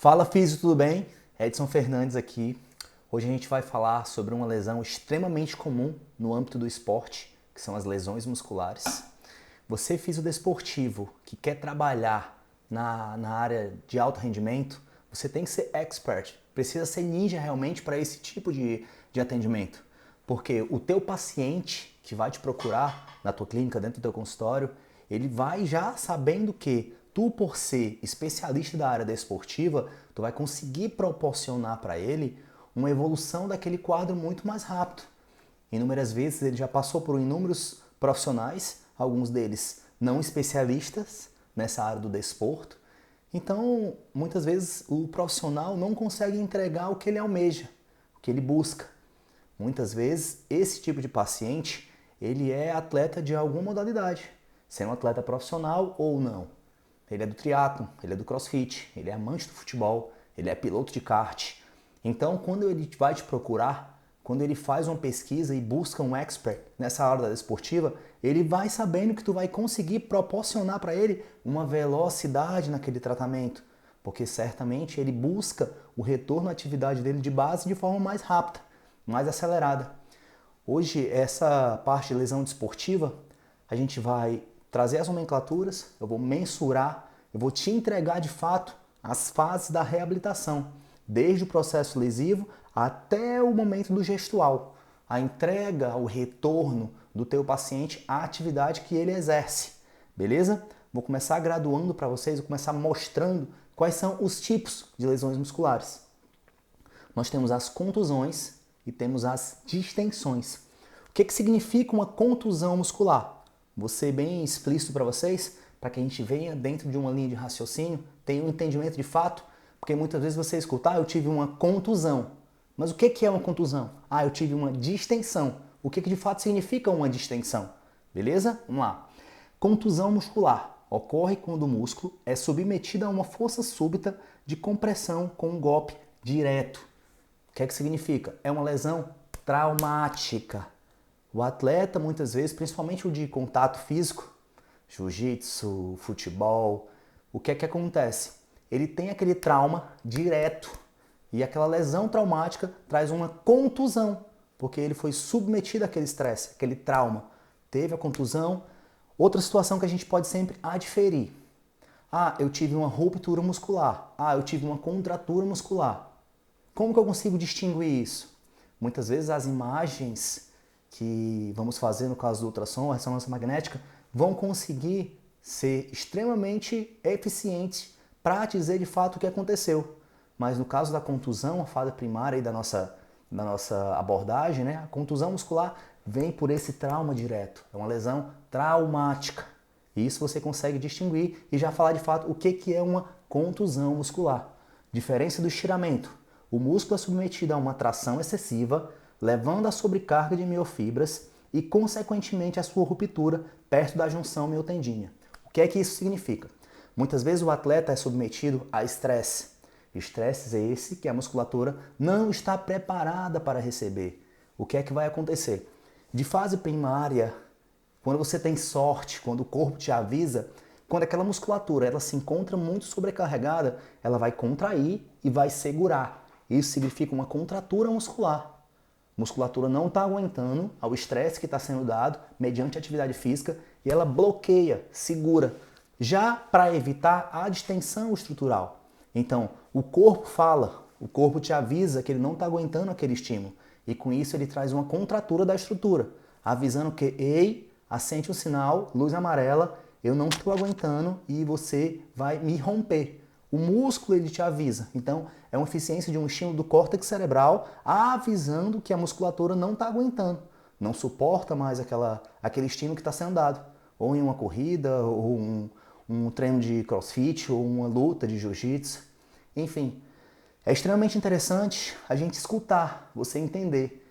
Fala, físico, tudo bem? Edson Fernandes aqui. Hoje a gente vai falar sobre uma lesão extremamente comum no âmbito do esporte, que são as lesões musculares. Você, fisiodesportivo, que quer trabalhar na área de alto rendimento, você tem que ser expert, precisa ser ninja realmente para esse tipo de atendimento. Porque o teu paciente que vai te procurar na tua clínica, dentro do teu consultório, ele vai já sabendo que tu, por ser especialista da área desportiva, tu vai conseguir proporcionar para ele uma evolução daquele quadro muito mais rápido. Inúmeras vezes ele já passou por inúmeros profissionais, alguns deles não especialistas nessa área do desporto. Então, muitas vezes o profissional não consegue entregar o que ele almeja, o que ele busca. Muitas vezes esse tipo de paciente, ele é atleta de alguma modalidade, sendo um atleta profissional ou não. Ele é do triatlo, ele é do crossfit, ele é amante do futebol, ele é piloto de kart. Então, quando ele vai te procurar, quando ele faz uma pesquisa e busca um expert nessa área da desportiva, ele vai sabendo que tu vai conseguir proporcionar para ele uma velocidade naquele tratamento, porque certamente ele busca o retorno à atividade dele de base de forma mais rápida, mais acelerada. Hoje, essa parte de lesão desportiva, a gente vai trazer as nomenclaturas, eu vou mensurar, eu vou te entregar de fato as fases da reabilitação, desde o processo lesivo até o momento do gestual, a entrega, o retorno do teu paciente à atividade que ele exerce, beleza? Vou começar graduando para vocês, vou começar mostrando quais são os tipos de lesões musculares. Nós temos as contusões e temos as distensões. O que significa uma contusão muscular? Vou ser bem explícito para vocês, para que a gente venha dentro de uma linha de raciocínio, tenha um entendimento de fato, porque muitas vezes você escuta, eu tive uma contusão. Mas o que é uma contusão? Eu tive uma distensão. O que de fato significa uma distensão? Beleza? Vamos lá. Contusão muscular ocorre quando o músculo é submetido a uma força súbita de compressão com um golpe direto. O que significa? É uma lesão traumática. O atleta, muitas vezes, principalmente o de contato físico, jiu-jitsu, futebol, o que acontece? Ele tem aquele trauma direto e aquela lesão traumática traz uma contusão, porque ele foi submetido àquele estresse, aquele trauma. Teve a contusão. Outra situação que a gente pode sempre adferir. Eu tive uma ruptura muscular. Eu tive uma contratura muscular. Como que eu consigo distinguir isso? Muitas vezes as imagens que vamos fazer no caso do ultrassom, a ressonância magnética, vão conseguir ser extremamente eficientes para dizer de fato o que aconteceu. Mas no caso da contusão, a fase primária aí da nossa abordagem, né, a contusão muscular vem por esse trauma direto. É uma lesão traumática. E isso você consegue distinguir e já falar de fato o que é uma contusão muscular. Diferença do estiramento. O músculo é submetido a uma tração excessiva, levando à sobrecarga de miofibras e, consequentemente, à sua ruptura perto da junção miotendínea. O que isso significa? Muitas vezes o atleta é submetido a estresse. Estresse é esse que a musculatura não está preparada para receber. O que vai acontecer? De fase primária, quando você tem sorte, quando o corpo te avisa, quando aquela musculatura ela se encontra muito sobrecarregada, ela vai contrair e vai segurar. Isso significa uma contratura muscular. A musculatura não está aguentando ao estresse que está sendo dado mediante atividade física e ela bloqueia, segura, já para evitar a distensão estrutural. Então, o corpo fala, o corpo te avisa que ele não está aguentando aquele estímulo e com isso ele traz uma contratura da estrutura, avisando que, ei, acende um sinal, luz amarela, eu não estou aguentando e você vai me romper. O músculo ele te avisa, então é uma eficiência de um estímulo do córtex cerebral avisando que a musculatura não está aguentando, não suporta mais aquele estímulo que está sendo dado, ou em uma corrida, ou um treino de crossfit, ou uma luta de jiu-jitsu, enfim. É extremamente interessante a gente escutar, você entender.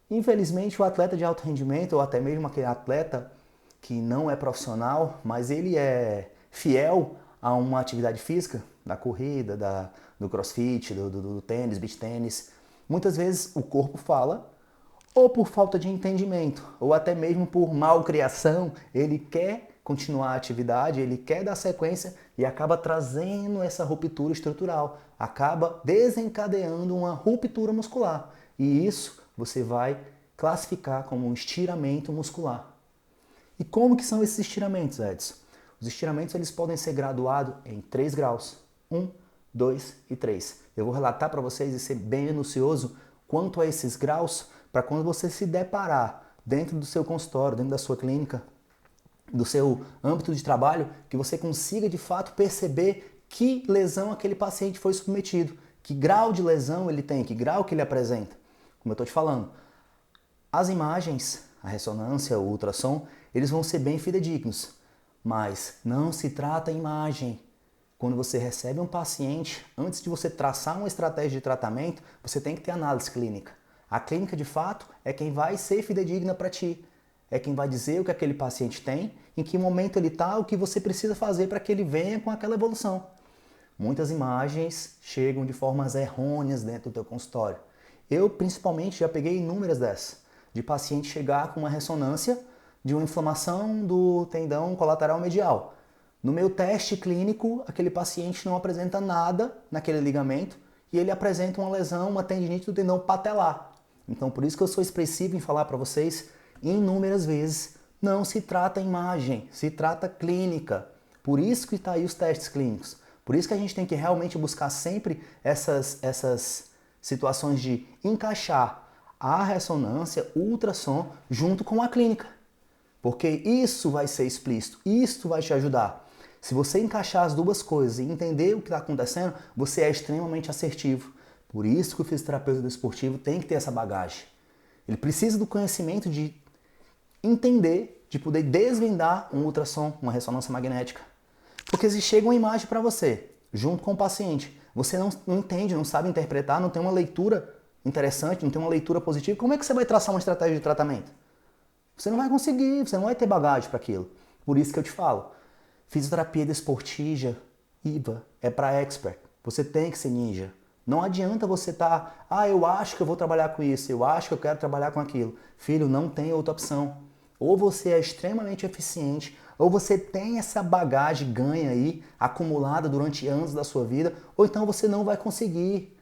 Infelizmente o atleta de alto rendimento, ou até mesmo aquele atleta que não é profissional, mas ele é fiel a uma atividade física, da corrida, do crossfit, do tênis, beach tênis, muitas vezes o corpo fala, ou por falta de entendimento, ou até mesmo por malcriação, ele quer continuar a atividade, ele quer dar sequência e acaba trazendo essa ruptura estrutural, acaba desencadeando uma ruptura muscular. E isso você vai classificar como um estiramento muscular. E como que são esses estiramentos, Edson? Os estiramentos eles podem ser graduados em 3 graus. 1, 2 e 3. Eu vou relatar para vocês e ser bem minucioso quanto a esses graus, para quando você se deparar dentro do seu consultório, dentro da sua clínica, do seu âmbito de trabalho, que você consiga de fato perceber que lesão aquele paciente foi submetido, que grau de lesão ele tem, que grau que ele apresenta. Como eu estou te falando, as imagens, a ressonância, o ultrassom, eles vão ser bem fidedignos, mas não se trata a imagem. Quando você recebe um paciente, antes de você traçar uma estratégia de tratamento, você tem que ter análise clínica. A clínica, de fato, é quem vai ser fidedigna para ti. É quem vai dizer o que aquele paciente tem, em que momento ele está, o que você precisa fazer para que ele venha com aquela evolução. Muitas imagens chegam de formas errôneas dentro do teu consultório. Eu, principalmente, já peguei inúmeras dessas, de paciente chegar com uma ressonância de uma inflamação do tendão colateral medial. No meu teste clínico, aquele paciente não apresenta nada naquele ligamento e ele apresenta uma lesão, uma tendinite do tendão patelar. Então, por isso que eu sou expressivo em falar para vocês inúmeras vezes, não se trata imagem, se trata clínica. Por isso que está aí os testes clínicos. Por isso que a gente tem que realmente buscar sempre essas situações de encaixar a ressonância, o ultrassom, junto com a clínica. Porque isso vai ser explícito, isso vai te ajudar. Se você encaixar as duas coisas e entender o que está acontecendo, você é extremamente assertivo. Por isso que o fisioterapeuta desportivo tem que ter essa bagagem. Ele precisa do conhecimento de entender, de poder desvendar um ultrassom, uma ressonância magnética. Porque se chega uma imagem para você, junto com o paciente, você não entende, não sabe interpretar, não tem uma leitura interessante, não tem uma leitura positiva, como é que você vai traçar uma estratégia de tratamento? Você não vai conseguir, você não vai ter bagagem para aquilo. Por isso que eu te falo, fisioterapia desportiva, IVA, é para expert. Você tem que ser ninja. Não adianta você estar, eu acho que eu vou trabalhar com isso, eu acho que eu quero trabalhar com aquilo. Filho, não tem outra opção. Ou você é extremamente eficiente, ou você tem essa bagagem ganha aí, acumulada durante anos da sua vida, ou então você não vai conseguir.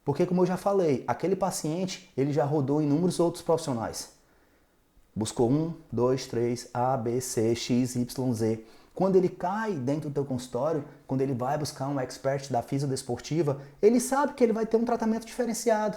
Porque, como eu já falei, aquele paciente, ele já rodou inúmeros outros profissionais. Buscou 1, 2, 3, A, B, C, X, Y, Z. Quando ele cai dentro do teu consultório, quando ele vai buscar um expert da fisiodesportiva, ele sabe que ele vai ter um tratamento diferenciado.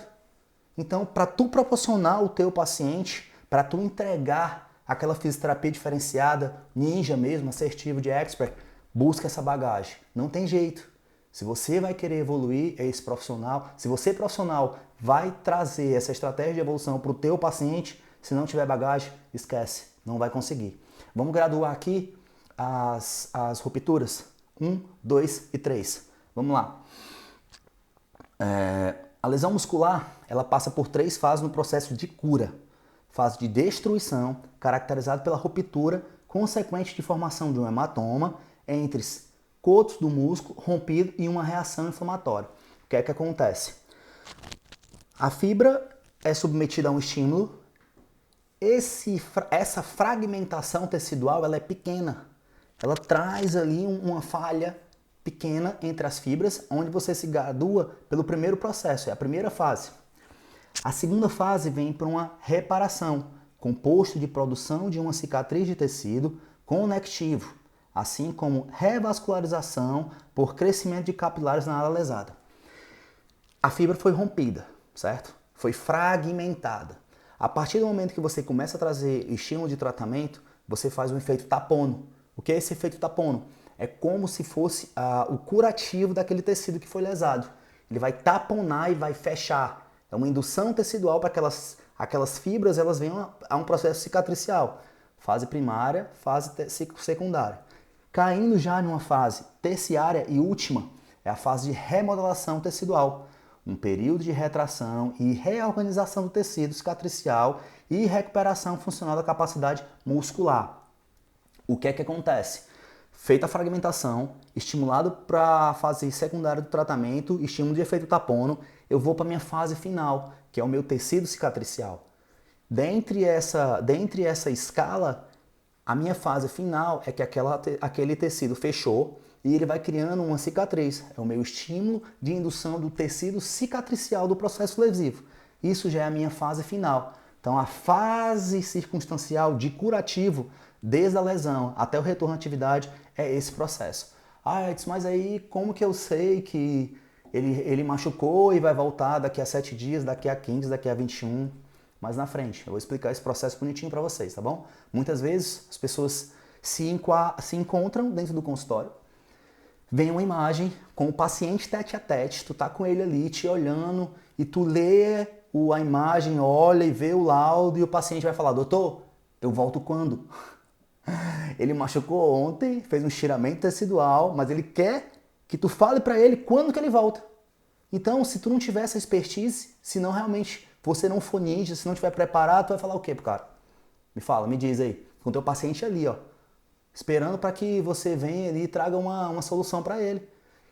Então, para tu proporcionar ao teu paciente, para tu entregar aquela fisioterapia diferenciada, ninja mesmo, assertivo de expert, busca essa bagagem. Não tem jeito. Se você vai querer evoluir, é esse profissional. Se você profissional vai trazer essa estratégia de evolução para o teu paciente, se não tiver bagagem, esquece, não vai conseguir. Vamos graduar aqui as rupturas. 1, 2 e 3. Vamos lá. A lesão muscular, ela passa por 3 fases no processo de cura. Fase de destruição, caracterizada pela ruptura consequente de formação de um hematoma entre cotos do músculo rompido e uma reação inflamatória. O que é que acontece? A fibra é submetida a um estímulo. Essa fragmentação tecidual ela é pequena. Ela traz ali uma falha pequena entre as fibras, onde você se gradua pelo primeiro processo, é a primeira fase. A segunda fase vem para uma reparação, composto de produção de uma cicatriz de tecido conectivo, assim como revascularização por crescimento de capilares na área lesada. A fibra foi rompida, certo? Foi fragmentada. A partir do momento que você começa a trazer estímulo de tratamento, você faz um efeito tapono. O que é esse efeito tapono? É como se fosse o curativo daquele tecido que foi lesado. Ele vai taponar e vai fechar. É uma indução tecidual para aquelas fibras elas venham a um processo cicatricial. Fase primária, fase secundária. Caindo já numa fase terciária e última, é a fase de remodelação tecidual. Um período de retração e reorganização do tecido cicatricial e recuperação funcional da capacidade muscular. O que é que acontece? Feita a fragmentação, estimulado para a fase secundária do tratamento, estímulo de efeito tapono, eu vou para a minha fase final, que é o meu tecido cicatricial. Dentre essa escala, A minha fase final é que aquele tecido fechou e ele vai criando uma cicatriz. É o meu estímulo de indução do tecido cicatricial do processo lesivo. Isso já é a minha fase final. Então, a fase circunstancial de curativo, desde a lesão até o retorno à atividade, é esse processo. Ah, Edson, mas aí como que eu sei que ele machucou e vai voltar daqui a 7 dias, daqui a 15, daqui a 21? Mais na frente. Eu vou explicar esse processo bonitinho para vocês, tá bom? Muitas vezes as pessoas se encontram dentro do consultório, vem uma imagem com o paciente tete a tete, tu tá com ele ali te olhando e tu lê a imagem, olha e vê o laudo e o paciente vai falar, doutor, eu volto quando? Ele machucou ontem, fez um estiramento tecidual, mas ele quer que tu fale para ele quando que ele volta. Então, se tu não tiver essa expertise, se não realmente você não for ninja, se não tiver preparado, tu vai falar o quê pro cara? Me fala, me diz aí. Com o teu paciente ali, ó, esperando para que você venha ali e traga uma solução para ele.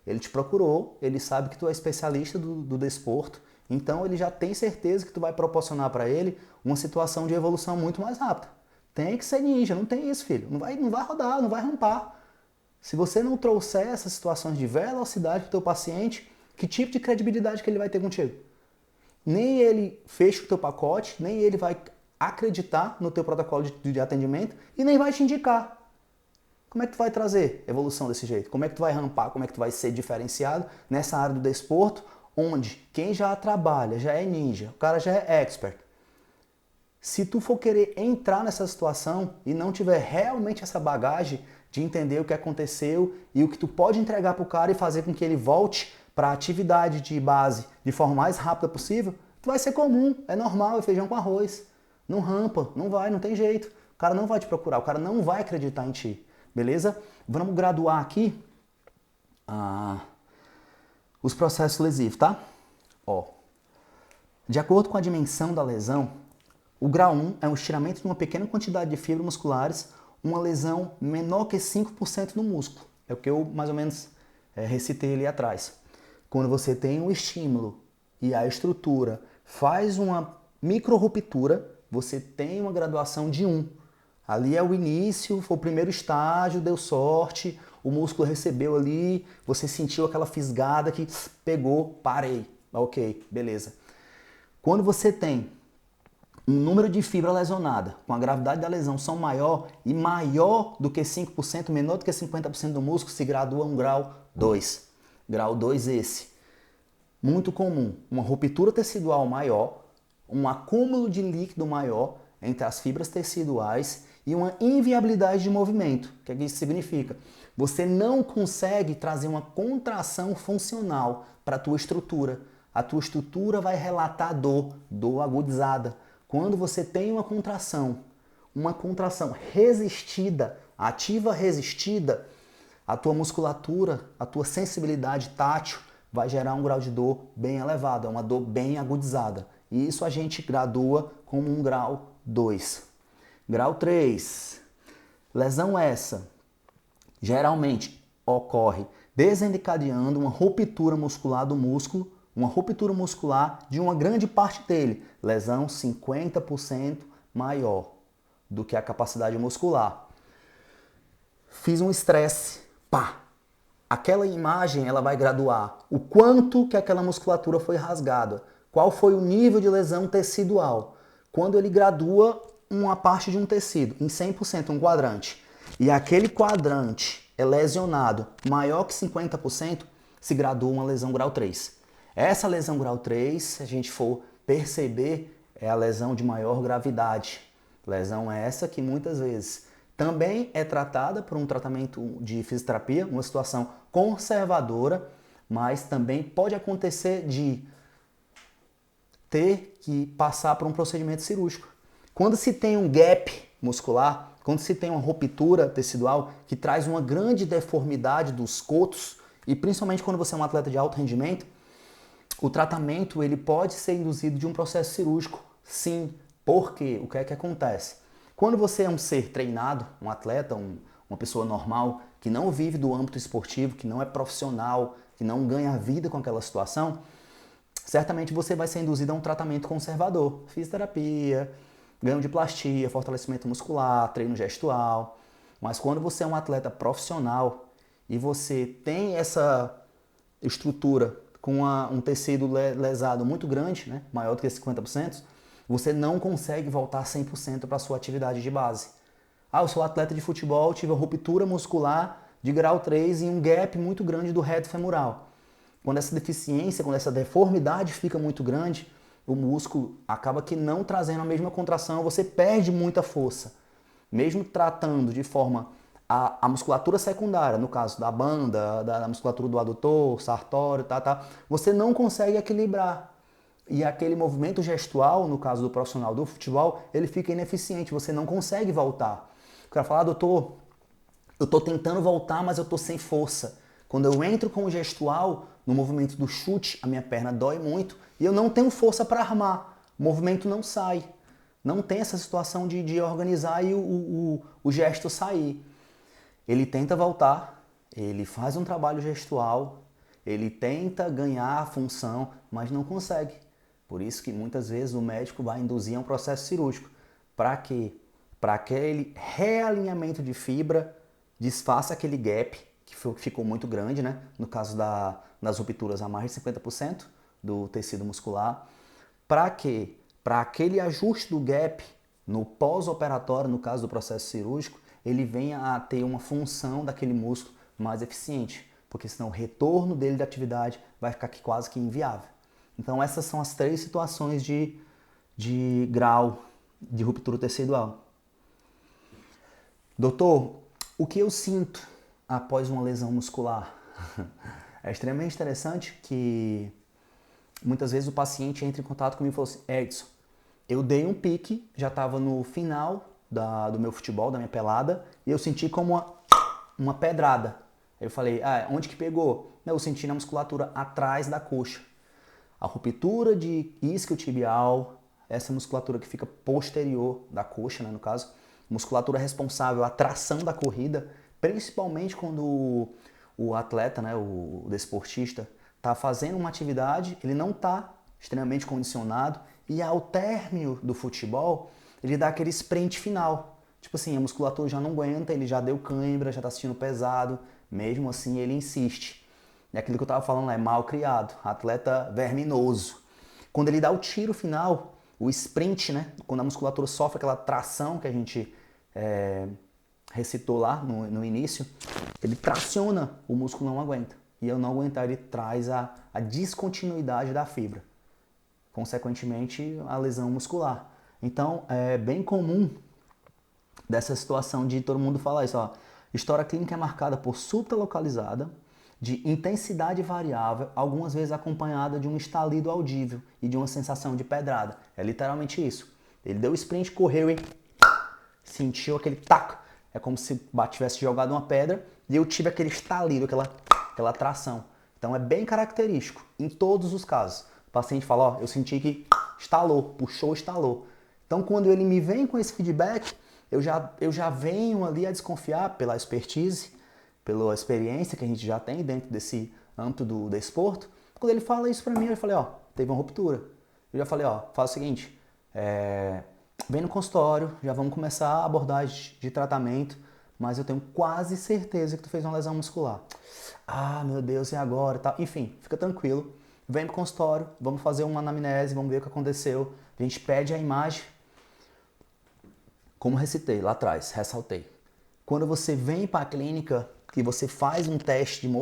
Ele te procurou, ele sabe que tu é especialista do desporto, então ele já tem certeza que tu vai proporcionar para ele uma situação de evolução muito mais rápida. Tem que ser ninja, não tem isso, filho. Não vai rodar, não vai rampar. Se você não trouxer essas situações de velocidade pro teu paciente, que tipo de credibilidade que ele vai ter contigo? Nem ele fecha o teu pacote, nem ele vai acreditar no teu protocolo de atendimento e nem vai te indicar. Como é que tu vai trazer evolução desse jeito? Como é que tu vai rampar? Como é que tu vai ser diferenciado nessa área do desporto, onde quem já trabalha, já é ninja, o cara já é expert. Se tu for querer entrar nessa situação e não tiver realmente essa bagagem de entender o que aconteceu e o que tu pode entregar pro cara e fazer com que ele volte para a atividade de base de forma mais rápida possível, tu vai ser comum, é normal, é feijão com arroz. Não rampa, não vai, não tem jeito. O cara não vai te procurar, o cara não vai acreditar em ti. Beleza? Vamos graduar aqui os processos lesivos, tá? Ó, de acordo com a dimensão da lesão, o grau 1 é um estiramento de uma pequena quantidade de fibras musculares, uma lesão menor que 5% no músculo. É o que eu mais ou menos recitei ali atrás. Quando você tem um estímulo e a estrutura faz uma micro-ruptura, você tem uma graduação de 1. Ali é o início, foi o primeiro estágio, deu sorte, o músculo recebeu ali, você sentiu aquela fisgada que pegou, parei. Ok, beleza. Quando você tem um número de fibra lesionada, com a gravidade da lesão são maior e maior do que 5%, menor do que 50% do músculo, se gradua um grau 2. Grau 2 esse. Muito comum, uma ruptura tecidual maior, um acúmulo de líquido maior entre as fibras teciduais e uma inviabilidade de movimento. O que isso significa? Você não consegue trazer uma contração funcional para a tua estrutura. A tua estrutura vai relatar dor agudizada. Quando você tem uma contração resistida, ativa resistida, a tua musculatura, a tua sensibilidade tátil vai gerar um grau de dor bem elevado, é uma dor bem agudizada. E isso a gente gradua como um grau 2. Grau 3. Lesão essa geralmente ocorre desencadeando uma ruptura muscular do músculo, uma ruptura muscular de uma grande parte dele, lesão 50% maior do que a capacidade muscular. Fiz um estresse, pá! Aquela imagem ela vai graduar o quanto que aquela musculatura foi rasgada, qual foi o nível de lesão tecidual. Quando ele gradua uma parte de um tecido em 100%, um quadrante, e aquele quadrante é lesionado maior que 50%, se gradua uma lesão grau 3. Essa lesão grau 3, se a gente for perceber, é a lesão de maior gravidade. Lesão essa que muitas vezes também é tratada por um tratamento de fisioterapia, uma situação conservadora, mas também pode acontecer de ter que passar por um procedimento cirúrgico. Quando se tem um gap muscular, quando se tem uma ruptura tecidual que traz uma grande deformidade dos cotos, e principalmente quando você é um atleta de alto rendimento, o tratamento ele pode ser induzido de um processo cirúrgico, sim. Por quê? O que é que acontece? Quando você é um ser treinado, um atleta, uma pessoa normal, que não vive do âmbito esportivo, que não é profissional, que não ganha vida com aquela situação, certamente você vai ser induzido a um tratamento conservador, fisioterapia, ganho de plastia, fortalecimento muscular, treino gestual. Mas quando você é um atleta profissional e você tem essa estrutura com um tecido lesado muito grande, né, maior do que 50%, você não consegue voltar 100% para a sua atividade de base. Ah, eu sou atleta de futebol, tive uma ruptura muscular de grau 3 e um gap muito grande do reto femoral. Quando essa deficiência, quando essa deformidade fica muito grande, o músculo acaba que não trazendo a mesma contração, você perde muita força. Mesmo tratando de forma a musculatura secundária, no caso da banda, da musculatura do adutor, sartório, você não consegue equilibrar. E aquele movimento gestual, no caso do profissional do futebol, ele fica ineficiente, você não consegue voltar. O cara fala, doutor, eu estou tentando voltar, mas eu estou sem força. Quando eu entro com o gestual, no movimento do chute, a minha perna dói muito e eu não tenho força para armar. O movimento não sai. Não tem essa situação de organizar e o gesto sair. Ele tenta voltar, ele faz um trabalho gestual, ele tenta ganhar a função, mas não consegue. Por isso que muitas vezes o médico vai induzir a um processo cirúrgico. Para quê? Para aquele realinhamento de fibra, desfaça aquele gap que ficou muito grande, né? No caso das rupturas a mais de 50% do tecido muscular. Para quê? Para aquele ajuste do gap no pós-operatório, no caso do processo cirúrgico, ele venha a ter uma função daquele músculo mais eficiente, porque senão o retorno dele da atividade vai ficar quase que inviável. Então essas são as 3 situações de grau de ruptura tecidual. Doutor, o que eu sinto após uma lesão muscular? É extremamente interessante que muitas vezes o paciente entra em contato comigo e fala assim, Edson, eu dei um pique, já estava no final do meu futebol, da minha pelada, e eu senti como uma pedrada. Aí eu falei, onde que pegou? Eu senti na musculatura atrás da coxa. A ruptura de isquiotibial, essa musculatura que fica posterior da coxa, né, no caso, musculatura responsável, a tração da corrida, principalmente quando o atleta, né, o desportista, está fazendo uma atividade, ele não está extremamente condicionado e ao término do futebol, ele dá aquele sprint final. Tipo assim, a musculatura já não aguenta, ele já deu cãibra, já está assistindo pesado, mesmo assim ele insiste. É aquilo que eu estava falando lá, é mal criado, atleta verminoso. Quando ele dá o tiro final, o sprint, né? Quando a musculatura sofre aquela tração que a gente recitou lá no início, ele traciona, o músculo não aguenta. E ao não aguentar, ele traz a descontinuidade da fibra. Consequentemente, a lesão muscular. Então, é bem comum dessa situação de todo mundo falar isso. Ó. História clínica é marcada por súbita localizada, de intensidade variável, algumas vezes acompanhada de um estalido audível e de uma sensação de pedrada. É literalmente isso. Ele deu o sprint, correu e sentiu aquele taco. É como se tivesse jogado uma pedra e eu tive aquele estalido, aquela tração. Então é bem característico em todos os casos. O paciente fala, ó, eu senti que estalou, puxou, estalou. Então quando ele me vem com esse feedback, eu já venho ali a desconfiar pela expertise, pela experiência que a gente já tem dentro desse âmbito do desporto. Quando ele fala isso pra mim, eu falei, ó, teve uma ruptura. Eu já falei, ó, faz o seguinte, vem no consultório, já vamos começar a abordagem de tratamento, mas eu tenho quase certeza que tu fez uma lesão muscular. Ah, meu Deus, e agora? Tá. Enfim, fica tranquilo. Vem pro consultório, vamos fazer uma anamnese, vamos ver o que aconteceu. A gente pede a imagem. Como recitei lá atrás, ressaltei. Quando você vem para a clínica e você faz um teste de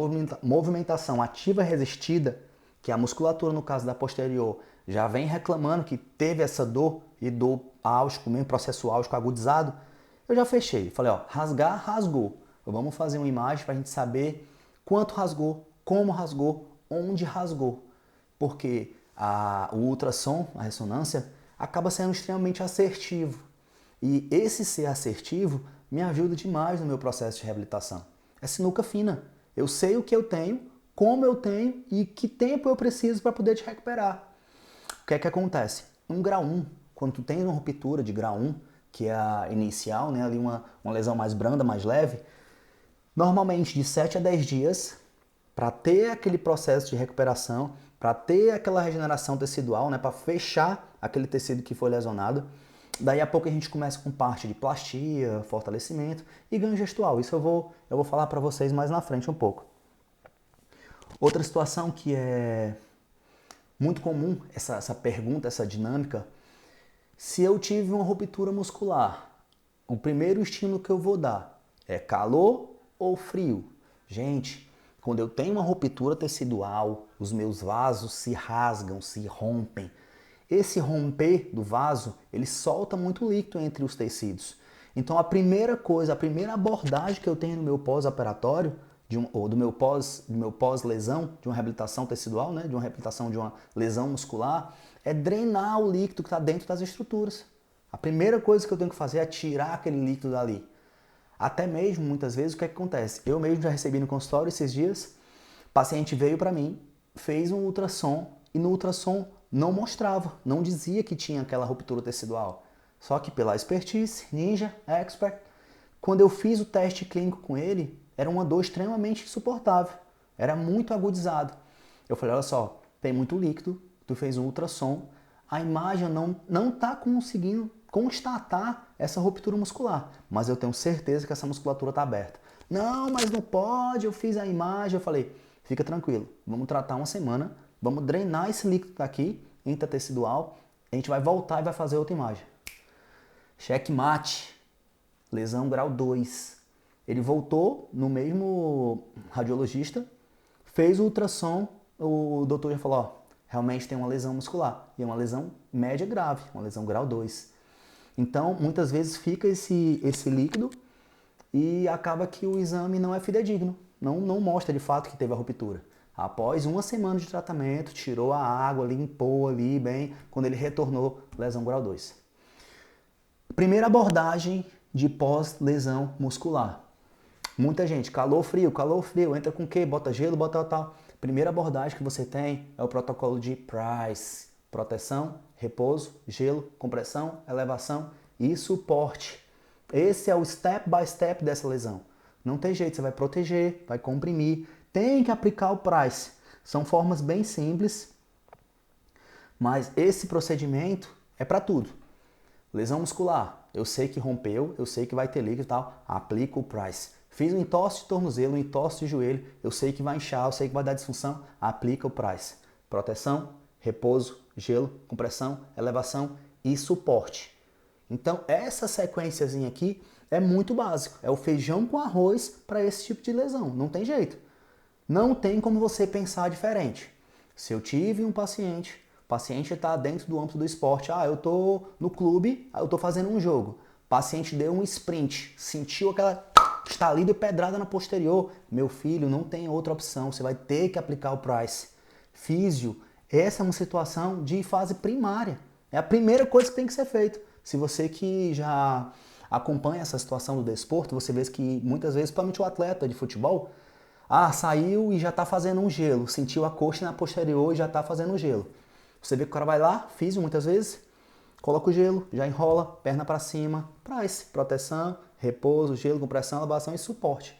movimentação ativa resistida, que a musculatura, no caso da posterior, já vem reclamando que teve essa dor e dor álgico, mesmo processo álgico agudizado, eu já fechei. Falei, ó, rasgar, rasgou. Vamos fazer uma imagem para a gente saber quanto rasgou, como rasgou, onde rasgou. Porque o ultrassom, a ressonância, acaba sendo extremamente assertivo. E esse ser assertivo me ajuda demais no meu processo de reabilitação. É sinuca fina. Eu sei o que eu tenho, como eu tenho e que tempo eu preciso para poder te recuperar. O que é que acontece? Um grau 1, quando tu tens uma ruptura de grau 1, que é a inicial, né, ali uma lesão mais branda, mais leve, normalmente de 7 a 10 dias, para ter aquele processo de recuperação, para ter aquela regeneração tecidual, né, para fechar aquele tecido que foi lesionado, Daí a pouco a gente começa com parte de plastia, fortalecimento e ganho gestual. Isso eu vou falar para vocês mais na frente um pouco. Outra situação que é muito comum, essa pergunta, essa dinâmica, se eu tive uma ruptura muscular, o primeiro estímulo que eu vou dar é calor ou frio? Gente, quando eu tenho uma ruptura tecidual, os meus vasos se rasgam, se rompem. Esse romper do vaso, ele solta muito líquido entre os tecidos. Então a primeira coisa, a primeira abordagem que eu tenho no meu pós-operatório, ou do meu pós-lesão, de uma reabilitação tecidual, né, de uma reabilitação de uma lesão muscular, é drenar o líquido que está dentro das estruturas. A primeira coisa que eu tenho que fazer é tirar aquele líquido dali. Até mesmo, muitas vezes, o que acontece? Eu mesmo já recebi no consultório esses dias, o paciente veio para mim, fez um ultrassom e no ultrassom não mostrava, não dizia que tinha aquela ruptura tecidual. Só que pela expertise, ninja, expert, quando eu fiz o teste clínico com ele, era uma dor extremamente insuportável, era muito agudizado. Eu falei, olha só, tem muito líquido, tu fez um ultrassom, a imagem não está conseguindo constatar essa ruptura muscular, mas eu tenho certeza que essa musculatura está aberta. Não, mas não pode, eu fiz a imagem, eu falei, fica tranquilo, vamos tratar uma semana, vamos drenar esse líquido daqui, intratecidual, a gente vai voltar e vai fazer outra imagem. Checkmate, lesão grau 2. Ele voltou no mesmo radiologista, fez o ultrassom, o doutor já falou, ó, realmente tem uma lesão muscular, e é uma lesão média grave, uma lesão grau 2. Então, muitas vezes fica esse líquido e acaba que o exame não é fidedigno, não mostra de fato que teve a ruptura. Após uma semana de tratamento, tirou a água, limpou ali bem, quando ele retornou, lesão grau 2. Primeira abordagem de pós-lesão muscular. Muita gente, calor, frio, entra com o quê? Bota gelo, bota tal. Primeira abordagem que você tem é o protocolo de Price. Proteção, repouso, gelo, compressão, elevação e suporte. Esse é o step by step dessa lesão. Não tem jeito, você vai proteger, vai comprimir, tem que aplicar o Price. São formas bem simples, mas esse procedimento é para tudo. Lesão muscular, eu sei que rompeu, eu sei que vai ter líquido e tal, aplica o Price. Fiz um entorse de tornozelo, um entorse de joelho, eu sei que vai inchar, eu sei que vai dar disfunção, aplica o Price. Proteção, repouso, gelo, compressão, elevação e suporte. Então essa sequenciazinha aqui é muito básico, é o feijão com arroz para esse tipo de lesão, não tem jeito. Não tem como você pensar diferente. Se eu tive um paciente, o paciente está dentro do âmbito do esporte, eu estou no clube, eu estou fazendo um jogo, o paciente deu um sprint, sentiu aquela estalida e pedrada na posterior, meu filho, não tem outra opção, você vai ter que aplicar o Price. Físio, essa é uma situação de fase primária, é a primeira coisa que tem que ser feita. Se você que já acompanha essa situação do desporto, você vê que muitas vezes, principalmente o atleta de futebol, saiu e já está fazendo um gelo, sentiu a coxa na posterior e já está fazendo um gelo. Você vê que o cara vai lá, físio muitas vezes, coloca o gelo, já enrola, perna para cima, Price, proteção, repouso, gelo, compressão, elevação e suporte.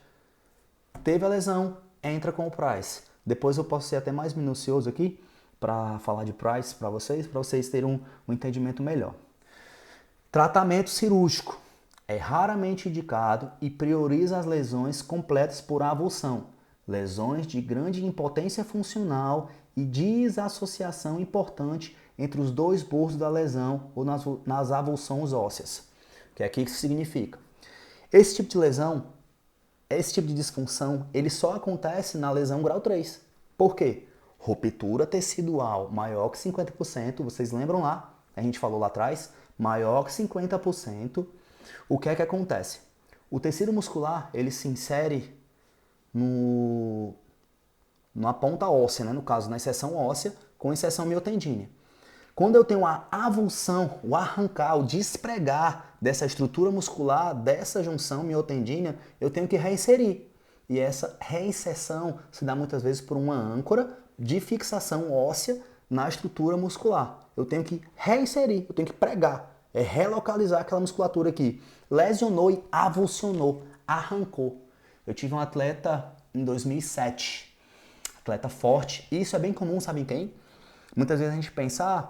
Teve a lesão, entra com o Price. Depois eu posso ser até mais minucioso aqui para falar de Price para vocês terem um entendimento melhor. Tratamento cirúrgico é raramente indicado e prioriza as lesões completas por avulsão, lesões de grande impotência funcional e desassociação importante entre os dois bordos da lesão ou nas avulsões ósseas. O que é que isso significa? Esse tipo de lesão, esse tipo de disfunção, ele só acontece na lesão grau 3. Por quê? Ruptura tecidual maior que 50%, vocês lembram lá? A gente falou lá atrás, maior que 50%. O que é que acontece? O tecido muscular, ele se insere numa ponta óssea, né? No caso, na inserção óssea com inserção miotendínea. Quando eu tenho a avulsão, o arrancar, o despregar dessa estrutura muscular, dessa junção miotendínea, eu tenho que reinserir. E essa reinserção se dá muitas vezes por uma âncora de fixação óssea na estrutura muscular. Eu tenho que reinserir, eu tenho que pregar, é relocalizar aquela musculatura que lesionou e avulsionou, arrancou. Eu tive um atleta em 2007, atleta forte, e isso é bem comum, sabe em quem? Muitas vezes a gente pensa,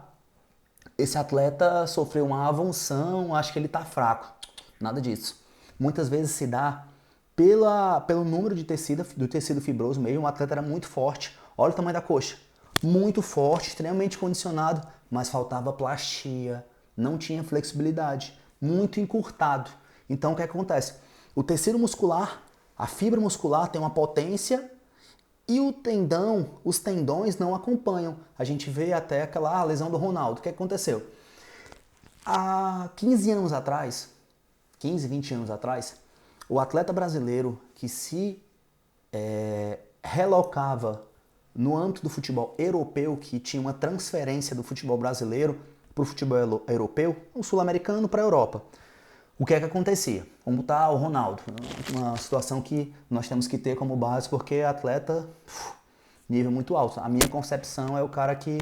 esse atleta sofreu uma avulsão, acho que ele tá fraco. Nada disso. Muitas vezes se dá pelo número de tecido, do tecido fibroso mesmo. O atleta era muito forte. Olha o tamanho da coxa. Muito forte, extremamente condicionado, mas faltava plastia, não tinha flexibilidade, muito encurtado. Então o que acontece? O tecido muscular, a fibra muscular tem uma potência e o tendão, os tendões não acompanham. A gente vê até aquela lesão do Ronaldo. O que aconteceu? Há 15 anos atrás, 15, 20 anos atrás, o atleta brasileiro que se relocava no âmbito do futebol europeu, que tinha uma transferência do futebol brasileiro para o futebol europeu, o sul-americano para a Europa. O que é que acontecia? Vamos botar o Ronaldo, uma situação que nós temos que ter como base, porque é atleta nível muito alto. A minha concepção é o cara que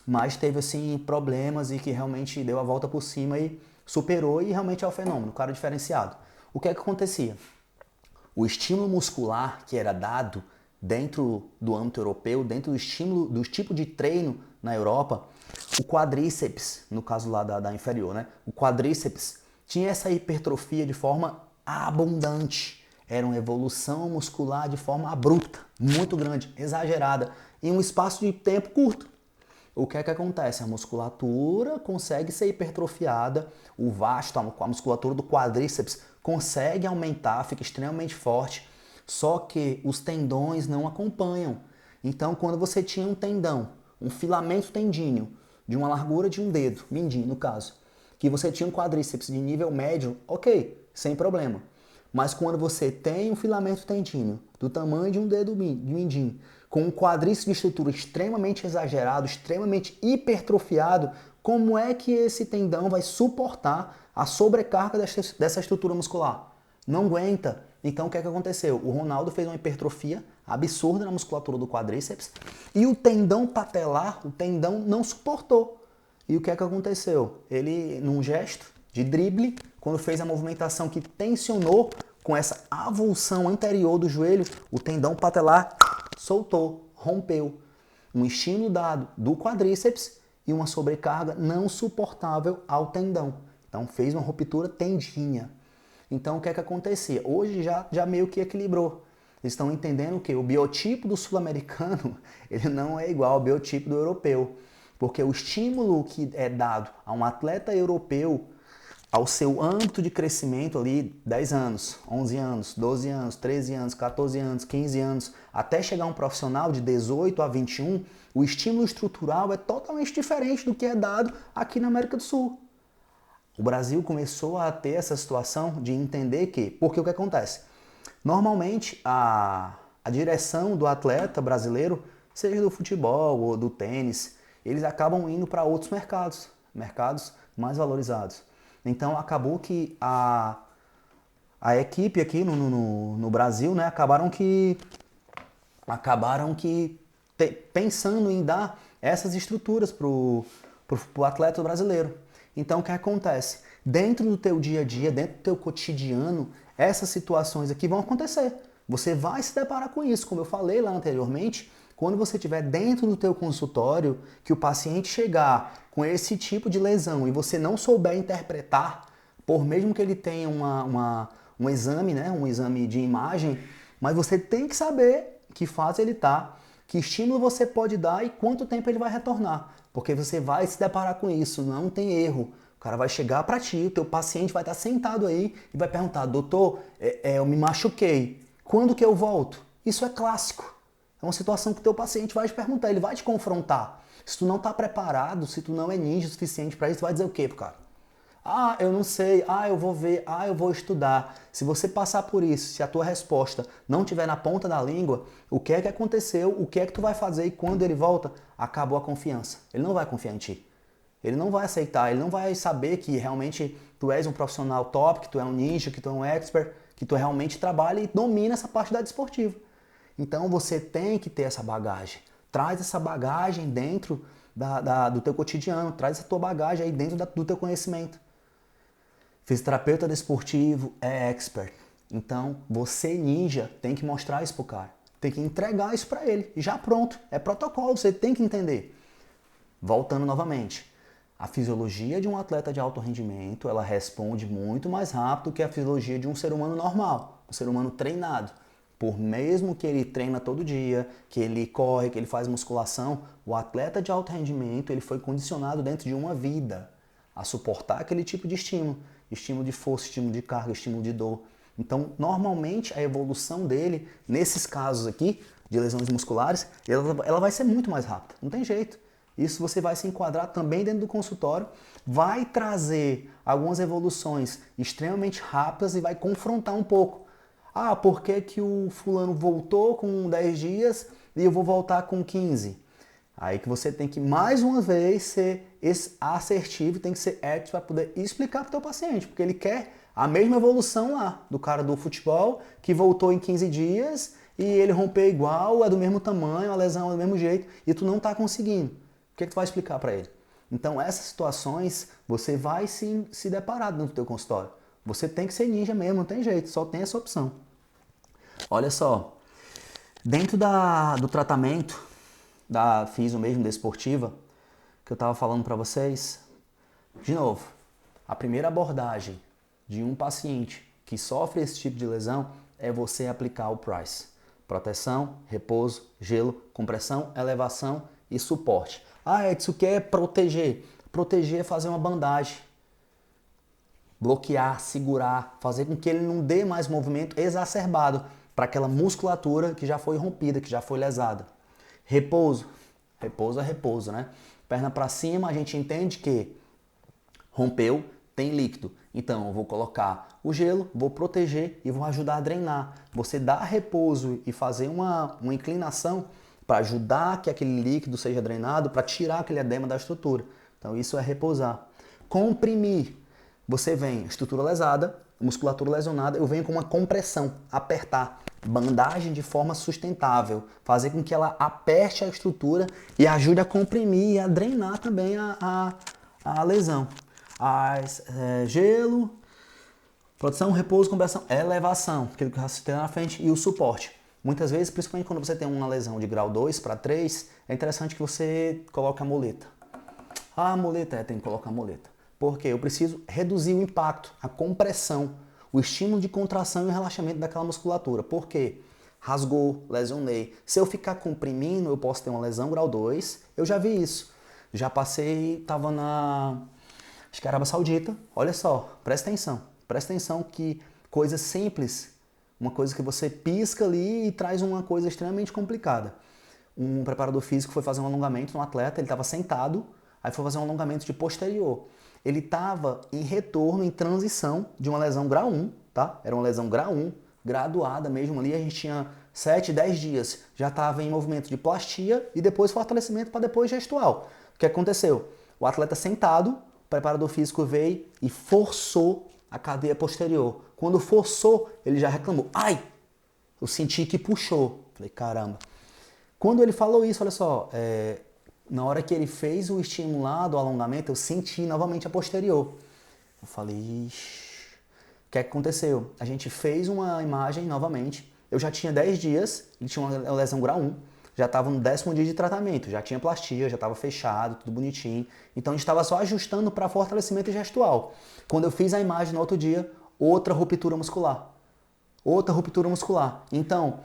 mais teve assim problemas e que realmente deu a volta por cima e superou e realmente é o fenômeno, o cara diferenciado. O que é que acontecia? O estímulo muscular que era dado dentro do âmbito europeu, dentro do estímulo, do tipo de treino na Europa, o quadríceps, no caso lá da inferior, né? O quadríceps tinha essa hipertrofia de forma abundante. Era uma evolução muscular de forma abrupta, muito grande, exagerada, em um espaço de tempo curto. O que é que acontece? A musculatura consegue ser hipertrofiada, o vasto, a musculatura do quadríceps consegue aumentar, fica extremamente forte, só que os tendões não acompanham. Então, quando você tinha um tendão, um filamento tendíneo, de uma largura de um dedo, mindinho no caso, que você tinha um quadríceps de nível médio, ok, sem problema. Mas quando você tem um filamento tendíneo do tamanho de um dedo mindinho, com um quadríceps de estrutura extremamente exagerado, extremamente hipertrofiado, como é que esse tendão vai suportar a sobrecarga dessa estrutura muscular? Não aguenta. Então o que é que aconteceu? O Ronaldo fez uma hipertrofia absurda na musculatura do quadríceps e o tendão patelar, o tendão não suportou. E o que é que aconteceu? Ele, num gesto de drible, quando fez a movimentação que tensionou com essa avulsão anterior do joelho, o tendão patelar soltou, rompeu. Um estímulo dado do quadríceps e uma sobrecarga não suportável ao tendão. Então fez uma ruptura tendínea. Então o que é que acontecia? Hoje já meio que equilibrou. Eles estão entendendo que o biotipo do sul-americano ele não é igual ao biotipo do europeu. Porque o estímulo que é dado a um atleta europeu ao seu âmbito de crescimento ali, 10 anos, 11 anos, 12 anos, 13 anos, 14 anos, 15 anos, até chegar um profissional de 18 a 21, o estímulo estrutural é totalmente diferente do que é dado aqui na América do Sul. O Brasil começou a ter essa situação de entender que, porque o que acontece? Normalmente a direção do atleta brasileiro, seja do futebol ou do tênis, eles acabam indo para outros mercados, mercados mais valorizados. Então acabou que a equipe aqui no Brasil, né, acabaram que pensando em dar essas estruturas pro atleta brasileiro. Então o que acontece? Dentro do teu dia a dia, dentro do teu cotidiano, essas situações aqui vão acontecer. Você vai se deparar com isso, como eu falei lá anteriormente. Quando você estiver dentro do teu consultório, que o paciente chegar com esse tipo de lesão e você não souber interpretar, por mesmo que ele tenha um exame, né, um exame de imagem, mas você tem que saber que fase ele está, que estímulo você pode dar e quanto tempo ele vai retornar. Porque você vai se deparar com isso, não tem erro. O cara vai chegar para ti, o teu paciente vai estar sentado aí e vai perguntar, doutor, eu me machuquei, quando que eu volto? Isso é clássico. É uma situação que o teu paciente vai te perguntar, ele vai te confrontar. Se tu não está preparado, se tu não é ninja o suficiente para isso, tu vai dizer o quê pro cara? Ah, eu não sei, eu vou ver, eu vou estudar. Se você passar por isso, se a tua resposta não estiver na ponta da língua, o que é que aconteceu, o que é que tu vai fazer e quando ele volta, acabou a confiança. Ele não vai confiar em ti. Ele não vai aceitar, ele não vai saber que realmente tu és um profissional top, que tu é um ninja, que tu é um expert, que tu realmente trabalha e domina essa parte da desportiva. Então você tem que ter essa bagagem. Traz essa bagagem dentro do teu cotidiano, traz essa tua bagagem aí dentro do teu conhecimento. Fisioterapeuta desportivo é expert. Então você, ninja, tem que mostrar isso pro cara. Tem que entregar isso para ele. Já pronto. É protocolo, você tem que entender. Voltando novamente. A fisiologia de um atleta de alto rendimento, ela responde muito mais rápido que a fisiologia de um ser humano normal, um ser humano treinado. Por mesmo que ele treina todo dia, que ele corre, que ele faz musculação, o atleta de alto rendimento, ele foi condicionado dentro de uma vida a suportar aquele tipo de estímulo. Estímulo de força, estímulo de carga, estímulo de dor. Então, normalmente, a evolução dele, nesses casos aqui, de lesões musculares, ela vai ser muito mais rápida. Não tem jeito. Isso você vai se enquadrar também dentro do consultório, vai trazer algumas evoluções extremamente rápidas e vai confrontar um pouco. Ah, por que que o fulano voltou com 10 dias e eu vou voltar com 15? Aí que você tem que, mais uma vez, ser assertivo, tem que ser ético para poder explicar para o teu paciente, porque ele quer a mesma evolução lá do cara do futebol que voltou em 15 dias e ele rompeu igual, é do mesmo tamanho, a lesão é do mesmo jeito e tu não está conseguindo. O que tu vai explicar para ele? Então essas situações você vai se deparar dentro do teu consultório. Você tem que ser ninja mesmo, não tem jeito, só tem essa opção. Olha só, dentro do tratamento da fisio mesmo, desportiva, que eu estava falando para vocês, de novo, a primeira abordagem de um paciente que sofre esse tipo de lesão é você aplicar o PRICE. Proteção, repouso, gelo, compressão, elevação e suporte. Ah, Edson, o que é proteger? Proteger é fazer uma bandagem. Bloquear, segurar, fazer com que ele não dê mais movimento exacerbado para aquela musculatura que já foi rompida, que já foi lesada. Repouso. Repouso é repouso, né? Perna para cima, a gente entende que rompeu, tem líquido. Então, eu vou colocar o gelo, vou proteger e vou ajudar a drenar. Você dá repouso e fazer uma inclinação para ajudar que aquele líquido seja drenado, para tirar aquele edema da estrutura. Então, isso é repousar. Comprimir. Você vem, estrutura lesada, musculatura lesionada, eu venho com uma compressão, apertar. Bandagem de forma sustentável, fazer com que ela aperte a estrutura e ajude a comprimir e a drenar também a lesão. Gelo, proteção, repouso, compressão, elevação, aquilo que eu citei na frente, e o suporte. Muitas vezes, principalmente quando você tem uma lesão de grau 2 para 3, é interessante que você coloque a muleta. Ah, a muleta, tem que colocar a muleta. Porque eu preciso reduzir o impacto, a compressão, o estímulo de contração e relaxamento daquela musculatura. Por quê? Rasgou, lesionei. Se eu ficar comprimindo, eu posso ter uma lesão grau 2. Eu já vi isso. Já passei, estava acho que Arábia Saudita. Olha só, presta atenção que coisa simples, uma coisa que você pisca ali e traz uma coisa extremamente complicada. Um preparador físico foi fazer um alongamento no atleta, ele estava sentado, aí foi fazer um alongamento de posterior. Ele estava em retorno, em transição de uma lesão grau 1, tá? Era uma lesão grau 1, graduada mesmo ali, a gente tinha 7, 10 dias. Já estava em movimento de plastia e depois fortalecimento para depois gestual. O que aconteceu? O atleta sentado, o preparador físico veio e forçou a cadeia posterior. Quando forçou, ele já reclamou. Ai! Eu senti que puxou. Falei, caramba. Quando ele falou isso, olha só, na hora que ele fez o estímulo lá do alongamento, eu senti novamente a posterior. Eu falei, ixi, o que é que aconteceu? A gente fez uma imagem novamente, eu já tinha 10 dias, ele tinha uma lesão grau 1, já estava no 10º dia de tratamento, já tinha plastia, já estava fechado, tudo bonitinho. Então a gente estava só ajustando para fortalecimento gestual. Quando eu fiz a imagem no outro dia, outra ruptura muscular. Outra ruptura muscular. Então,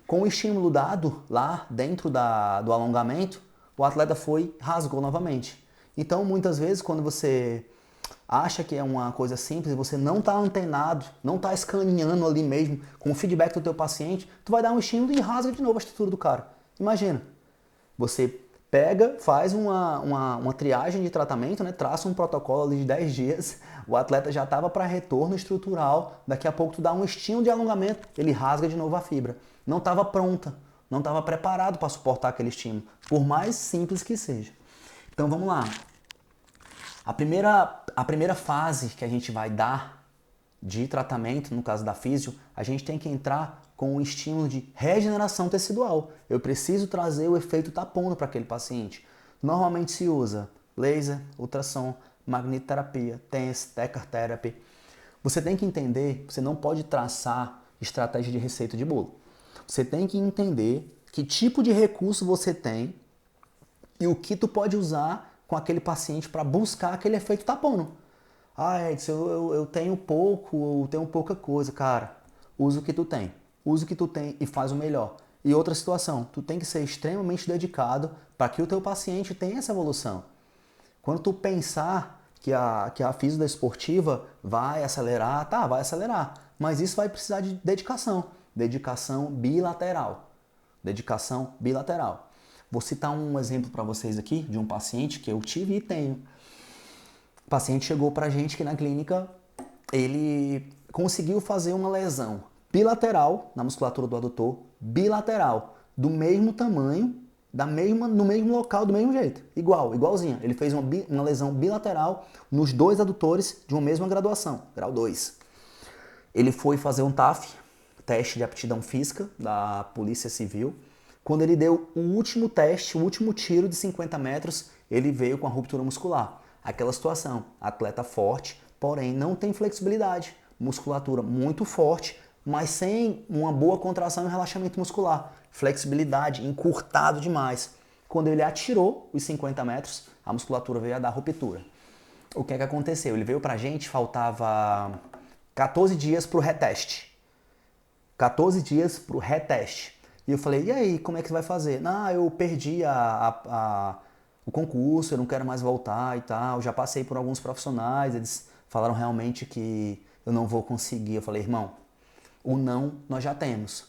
com o estímulo dado lá dentro do alongamento, o atleta foi e rasgou novamente. Então, muitas vezes, quando você acha que é uma coisa simples, você não está antenado, não está escaneando ali mesmo, com o feedback do teu paciente, tu vai dar um estímulo e rasga de novo a estrutura do cara. Imagina, você pega, faz uma triagem de tratamento, né? Traça um protocolo ali de 10 dias, o atleta já estava para retorno estrutural, daqui a pouco tu dá um estímulo de alongamento, ele rasga de novo a fibra. Não estava pronta, não estava preparado para suportar aquele estímulo, por mais simples que seja. Então vamos lá. A primeira fase que a gente vai dar de tratamento, no caso da físio, a gente tem que entrar com um estímulo de regeneração tecidual. Eu preciso trazer o efeito tapono para aquele paciente. Normalmente se usa laser, ultrassom, magnetoterapia, TENS, Tecar Therapy. Você tem que entender, você não pode traçar estratégia de receita de bolo. Você tem que entender que tipo de recurso você tem e o que tu pode usar com aquele paciente para buscar aquele efeito tapono. Ah, Edson, eu tenho pouco, eu tenho pouca coisa. Cara, usa o que tu tem. Usa o que tu tem e faz o melhor. E outra situação, tu tem que ser extremamente dedicado para que o teu paciente tenha essa evolução. Quando tu pensar que a fisiodesportiva vai acelerar, tá, vai acelerar. Mas isso vai precisar de dedicação. Dedicação bilateral. Dedicação bilateral. Vou citar um exemplo para vocês aqui de um paciente que eu tive e tenho. O paciente chegou pra gente que na clínica ele conseguiu fazer uma lesão bilateral na musculatura do adutor, bilateral, do mesmo tamanho, no mesmo local, do mesmo jeito, igualzinha. Ele fez uma lesão bilateral nos dois adutores de uma mesma graduação, grau 2. Ele foi fazer um TAF, teste de aptidão física da Polícia Civil. Quando ele deu o último teste, o último tiro de 50 metros, ele veio com a ruptura muscular. Aquela situação, atleta forte, porém não tem flexibilidade, musculatura muito forte, mas sem uma boa contração e relaxamento muscular, flexibilidade, encurtado demais. Quando ele atirou os 50 metros, a musculatura veio a dar ruptura. O que é que aconteceu? Ele veio pra gente, faltava 14 dias pro reteste. 14 dias pro reteste. E eu falei, e aí, como é que você vai fazer? Não, eu perdi o concurso, eu não quero mais voltar e tal, já passei por alguns profissionais, eles falaram realmente que eu não vou conseguir. Eu falei, irmão, o não nós já temos.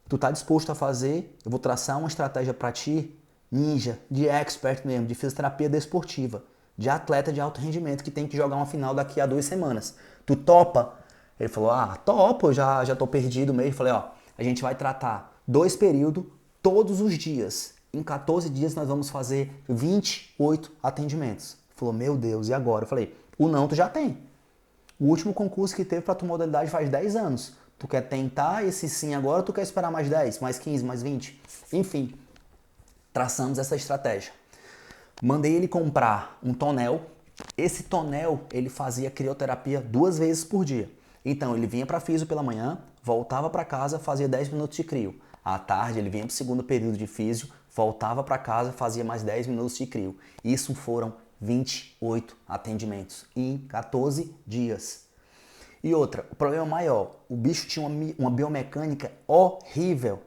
Tu tá disposto a fazer? Eu vou traçar uma estratégia para ti, ninja, de expert mesmo, de fisioterapia desportiva, de atleta de alto rendimento que tem que jogar uma final daqui a 2 semanas. Tu topa? Ele falou, topo, eu já tô perdido mesmo. Eu falei, a gente vai tratar 2 períodos todos os dias. Em 14 dias nós vamos fazer 28 atendimentos. Ele falou, meu Deus, e agora? Eu falei, o não tu já tem. O último concurso que teve para tua modalidade faz 10 anos. Tu quer tentar esse sim agora ou tu quer esperar mais 10, mais 15, mais 20? Enfim, traçamos essa estratégia. Mandei ele comprar um tonel. Esse tonel, ele fazia crioterapia 2 vezes por dia. Então, ele vinha para físio pela manhã, voltava para casa, fazia 10 minutos de crio. À tarde, ele vinha para o segundo período de físio, voltava para casa, fazia mais 10 minutos de crio. Isso foram 28 atendimentos em 14 dias. E outra, o problema maior, o bicho tinha uma biomecânica horrível.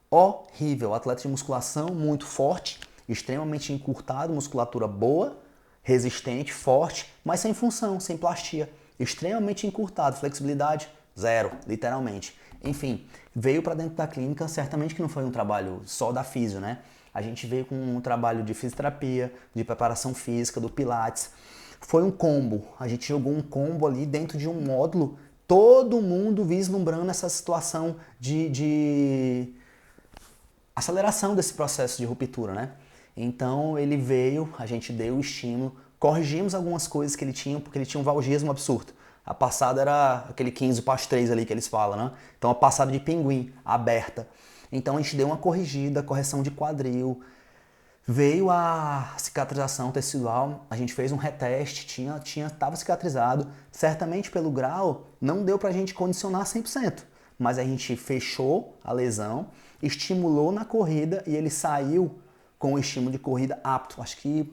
Horrível. Atleta de musculação muito forte, extremamente encurtado, musculatura boa, resistente, forte, mas sem função, sem plastia. Extremamente encurtado, flexibilidade zero, literalmente. Enfim, veio para dentro da clínica, certamente que não foi um trabalho só da físio, né? A gente veio com um trabalho de fisioterapia, de preparação física, do pilates. Foi um combo, a gente jogou um combo ali dentro de um módulo, todo mundo vislumbrando essa situação de aceleração desse processo de ruptura, né? Então ele veio, a gente deu o estímulo, corrigimos algumas coisas que ele tinha, porque ele tinha um valgismo absurdo. A passada era aquele 15 para as 3 ali que eles falam, né? Então a passada de pinguim, aberta. Então a gente deu uma corrigida, correção de quadril, veio a cicatrização tecidual, a gente fez um reteste, estava cicatrizado. Certamente pelo grau não deu pra gente condicionar 100%, mas a gente fechou a lesão, estimulou na corrida e ele saiu com o estímulo de corrida apto, acho que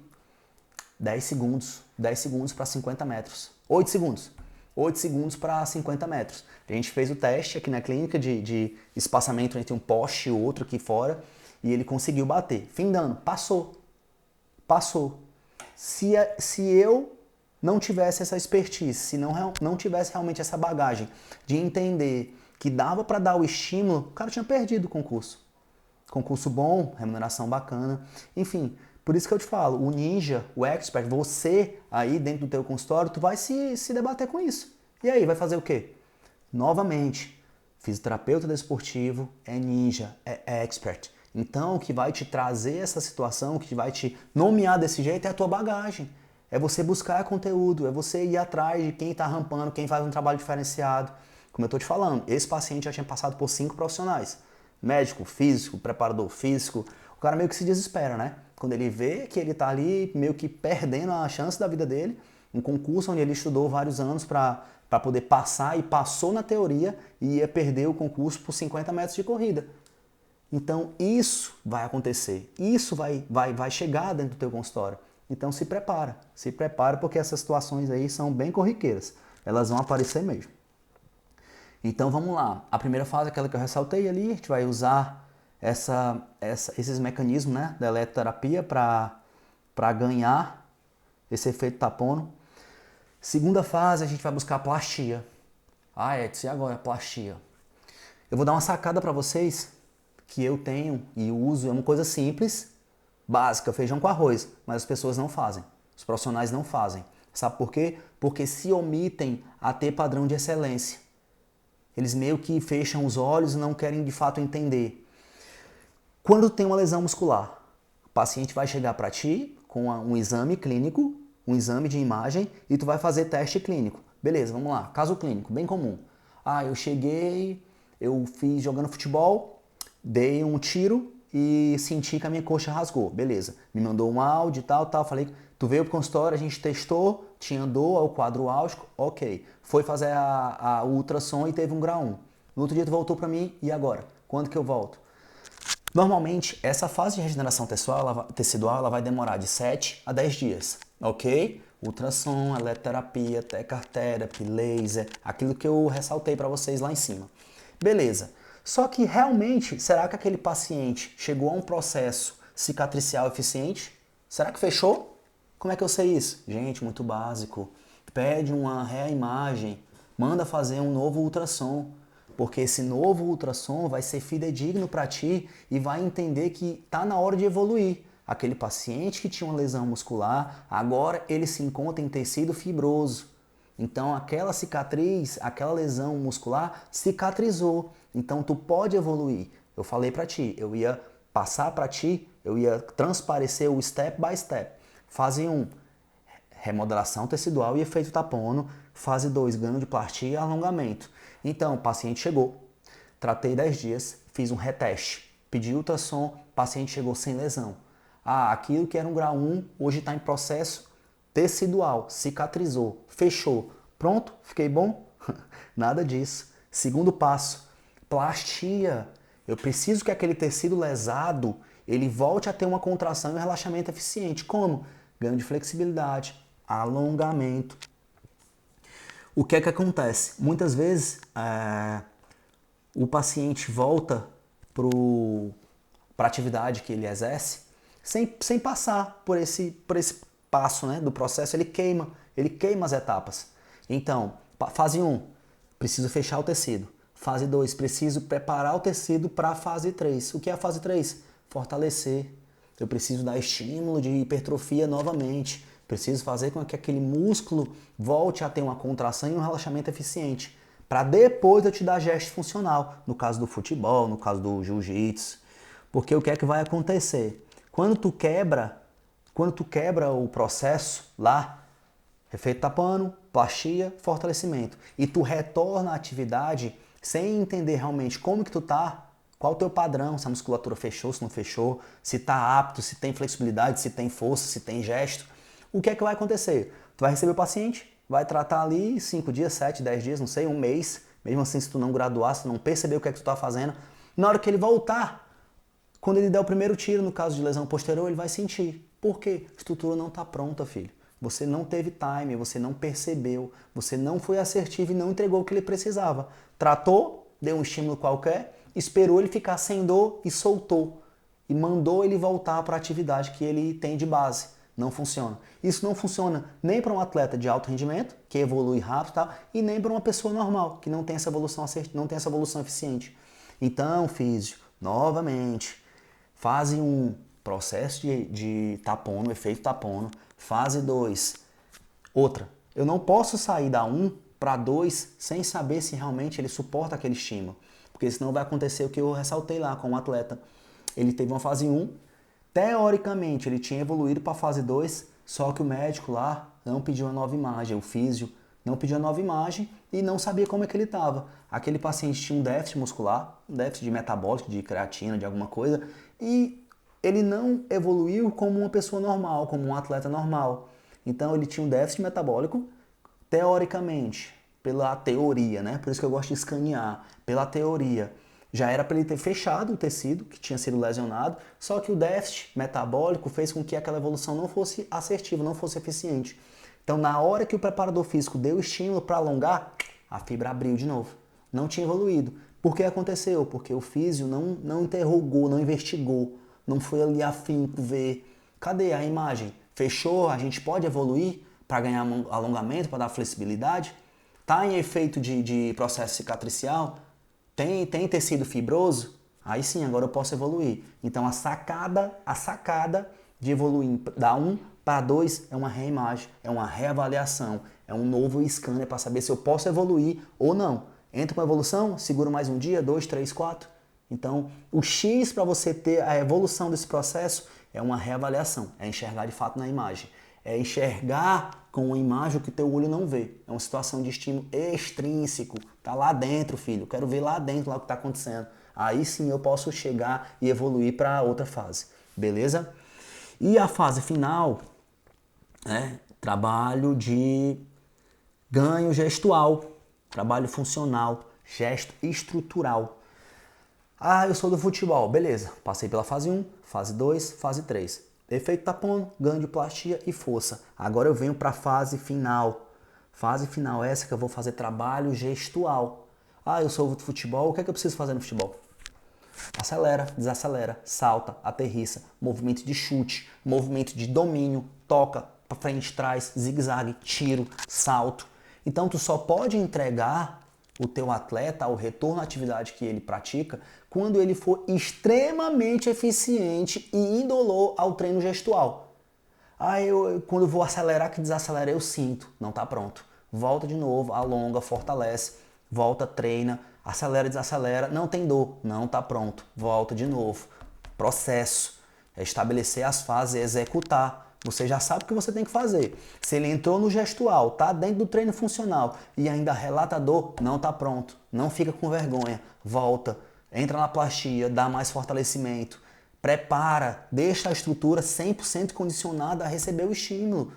10 segundos para 50 metros, 8 segundos para 50 metros. A gente fez o teste aqui na clínica de espaçamento entre um poste e outro aqui fora e ele conseguiu bater. Fim dano, passou. Se eu não tivesse essa expertise, se não tivesse realmente essa bagagem de entender que dava para dar o estímulo, o cara tinha perdido o concurso. Concurso bom, remuneração bacana, enfim. Por isso que eu te falo, o ninja, o expert, você aí dentro do teu consultório, tu vai se debater com isso. E aí, vai fazer o quê? Novamente, fisioterapeuta desportivo é ninja, é expert. Então, o que vai te trazer essa situação, o que vai te nomear desse jeito é a tua bagagem. É você buscar conteúdo, é você ir atrás de quem está rampando, quem faz um trabalho diferenciado. Como eu estou te falando, esse paciente já tinha passado por 5 profissionais. Médico, físico, preparador físico. O cara meio que se desespera, né? Quando ele vê que ele está ali meio que perdendo a chance da vida dele, um concurso onde ele estudou vários anos para poder passar e passou na teoria e ia perder o concurso por 50 metros de corrida. Então isso vai acontecer, isso vai chegar dentro do teu consultório. Então se prepara porque essas situações aí são bem corriqueiras, elas vão aparecer mesmo. Então vamos lá, a primeira fase, aquela que eu ressaltei ali, a gente vai usar esses mecanismos, né, da eletroterapia para ganhar esse efeito tapono. Segunda fase, a gente vai buscar a plastia. Ah, Edson, e agora a plastia? Eu vou dar uma sacada para vocês que eu tenho e uso, é uma coisa simples, básica, feijão com arroz, mas as pessoas não fazem, os profissionais não fazem. Sabe por quê? Porque se omitem a ter padrão de excelência. Eles meio que fecham os olhos e não querem de fato entender. Quando tem uma lesão muscular, o paciente vai chegar para ti com um exame clínico, um exame de imagem e tu vai fazer teste clínico. Beleza, vamos lá. Caso clínico, bem comum. Ah, eu cheguei, eu fiz jogando futebol, dei um tiro e senti que a minha coxa rasgou. Beleza. Me mandou um áudio e tal. Falei, tu veio pro consultório, a gente testou, tinha dor ao quadro álgico, ok. Foi fazer o ultrassom e teve um grau 1. No outro dia tu voltou para mim, e agora? Quando que eu volto? Normalmente, essa fase de regeneração tecidual ela vai demorar de 7 a 10 dias, ok? Ultrassom, eletroterapia, tecartérapia, laser, aquilo que eu ressaltei para vocês lá em cima. Beleza. Só que realmente, será que aquele paciente chegou a um processo cicatricial eficiente? Será que fechou? Como é que eu sei isso? Gente, muito básico. Pede uma reimagem, manda fazer um novo ultrassom, porque esse novo ultrassom vai ser fidedigno para ti e vai entender que está na hora de evoluir. Aquele paciente que tinha uma lesão muscular, agora ele se encontra em tecido fibroso. Então aquela cicatriz, aquela lesão muscular cicatrizou. Então tu pode evoluir. Eu falei para ti, eu ia passar para ti, eu ia transparecer o step by step. Fase 1, remodelação tecidual e efeito tapono. Fase 2, ganho de plastia e alongamento. Então, o paciente chegou, tratei 10 dias, fiz um reteste, pedi ultrassom, o paciente chegou sem lesão. Ah, aquilo que era um grau 1, hoje está em processo tecidual, cicatrizou, fechou. Pronto? Fiquei bom? Nada disso. Segundo passo, plastia. Eu preciso que aquele tecido lesado ele volte a ter uma contração e um relaxamento eficiente. Como? Ganho de flexibilidade, alongamento. O que é que acontece? Muitas vezes o paciente volta para a atividade que ele exerce sem passar por esse passo, né, do processo, ele queima as etapas. Então, fase 1, preciso fechar o tecido. Fase 2, preciso preparar o tecido para a fase 3. O que é a fase 3? Fortalecer. Eu preciso dar estímulo de hipertrofia novamente. Preciso fazer com que aquele músculo volte a ter uma contração e um relaxamento eficiente. Para depois eu te dar gesto funcional. No caso do futebol, no caso do jiu-jitsu. Porque o que é que vai acontecer? Quando tu quebra o processo lá, efeito tapano, plastia, fortalecimento, e tu retorna à atividade sem entender realmente como que tu tá, qual o teu padrão, se a musculatura fechou, se não fechou, se tá apto, se tem flexibilidade, se tem força, se tem gesto, o que é que vai acontecer? Tu vai receber o paciente, vai tratar ali 5 dias, 7, 10 dias, não sei, um mês, mesmo assim se tu não graduar, se tu não perceber o que é que tu tá fazendo, na hora que ele voltar, quando ele der o primeiro tiro, no caso de lesão posterior, ele vai sentir. Por quê? A estrutura não está pronta, filho. Você não teve time, você não percebeu, você não foi assertivo e não entregou o que ele precisava. Tratou, deu um estímulo qualquer, esperou ele ficar sem dor e soltou. E mandou ele voltar para a atividade que ele tem de base. Não funciona. Isso não funciona nem para um atleta de alto rendimento, que evolui rápido, tá? E nem para uma pessoa normal, que não tem essa evolução não tem essa evolução eficiente. Então, físio, novamente, fase 1, processo de tapono, efeito tapono. Fase 2, outra. Eu não posso sair da 1 para 2 sem saber se realmente ele suporta aquele estímulo. Porque senão vai acontecer o que eu ressaltei lá com o atleta. Ele teve uma fase 1, teoricamente ele tinha evoluído para a fase 2, só que o médico lá não pediu a nova imagem, o físio não pediu a nova imagem e não sabia como é que ele estava. Aquele paciente tinha um déficit muscular, um déficit de metabólico, de creatina, de alguma coisa, e ele não evoluiu como uma pessoa normal, como um atleta normal. Então ele tinha um déficit metabólico, teoricamente, pela teoria, né? Por isso que eu gosto de escanear, pela teoria. Já era para ele ter fechado o tecido que tinha sido lesionado, só que o déficit metabólico fez com que aquela evolução não fosse assertiva, não fosse eficiente. Então, na hora que o preparador físico deu estímulo para alongar, a fibra abriu de novo. Não tinha evoluído. Por que aconteceu? Porque o físio não interrogou, não investigou, não foi ali afinco ver. Cadê a imagem? Fechou? A gente pode evoluir para ganhar alongamento, para dar flexibilidade? Está em efeito de processo cicatricial? Tem tecido fibroso? Aí sim, agora eu posso evoluir. Então a sacada de evoluir da 1 para 2 é uma reimagem, é uma reavaliação, é um novo scanner para saber se eu posso evoluir ou não. Entra com a evolução, seguro mais um dia, 2, 3, 4. Então, o X para você ter a evolução desse processo é uma reavaliação, é enxergar de fato na imagem. É enxergar com uma imagem o que teu olho não vê. É uma situação de estímulo extrínseco. Tá lá dentro, filho. Quero ver lá dentro lá o que está acontecendo. Aí sim eu posso chegar e evoluir para outra fase. Beleza? E a fase final, trabalho de ganho gestual, trabalho funcional, gesto estrutural. Eu sou do futebol, beleza. Passei pela fase 1, fase 2, fase 3. Efeito tapono, ganho de plastia e força. Agora eu venho para a fase final. Fase final essa que eu vou fazer trabalho gestual. Eu sou do futebol, o que é que eu preciso fazer no futebol? Acelera, desacelera, salta, aterrissa, movimento de chute, movimento de domínio, toca, para frente, trás, zigue-zague, tiro, salto. Então tu só pode entregar o teu atleta ao retorno à atividade que ele pratica quando ele for extremamente eficiente e indolor ao treino gestual. Quando eu vou acelerar que desacelera, eu sinto, não está pronto. Volta de novo, alonga, fortalece, volta, treina, acelera, desacelera, não tem dor, não está pronto. Volta de novo. Processo, é estabelecer as fases e executar. Você já sabe o que você tem que fazer. Se ele entrou no gestual, tá dentro do treino funcional e ainda relata dor, não está pronto. Não fica com vergonha. Volta, entra na plastia, dá mais fortalecimento. Prepara, deixa a estrutura 100% condicionada a receber o estímulo.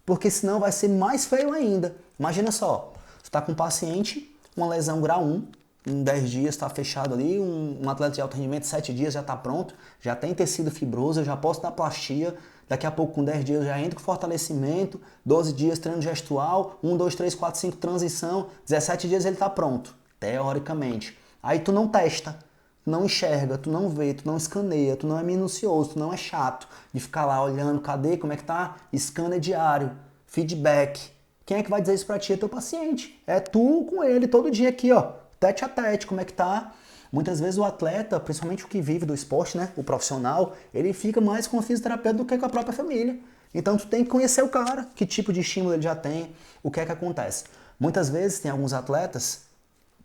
Porque senão vai ser mais feio ainda. Imagina só, você está com um paciente, uma lesão grau 1, em 10 dias está fechado ali, um atleta de alto rendimento, 7 dias já está pronto, já tem tecido fibroso, eu já posso dar plastia, daqui a pouco com 10 dias eu já entro com fortalecimento, 12 dias treino gestual, 1, 2, 3, 4, 5 transição, 17 dias ele está pronto, teoricamente. Aí tu não testa, tu não enxerga, tu não vê, tu não escaneia, tu não é minucioso, tu não é chato de ficar lá olhando, cadê, como é que tá? Scanner diário, feedback. Quem é que vai dizer isso pra ti? É teu paciente. É tu com ele todo dia aqui, ó, tete a tete, como é que tá? Muitas vezes o atleta, principalmente o que vive do esporte, né, o profissional, ele fica mais com o fisioterapeuta do que com a própria família. Então tu tem que conhecer o cara, que tipo de estímulo ele já tem, o que é que acontece. Muitas vezes tem alguns atletas,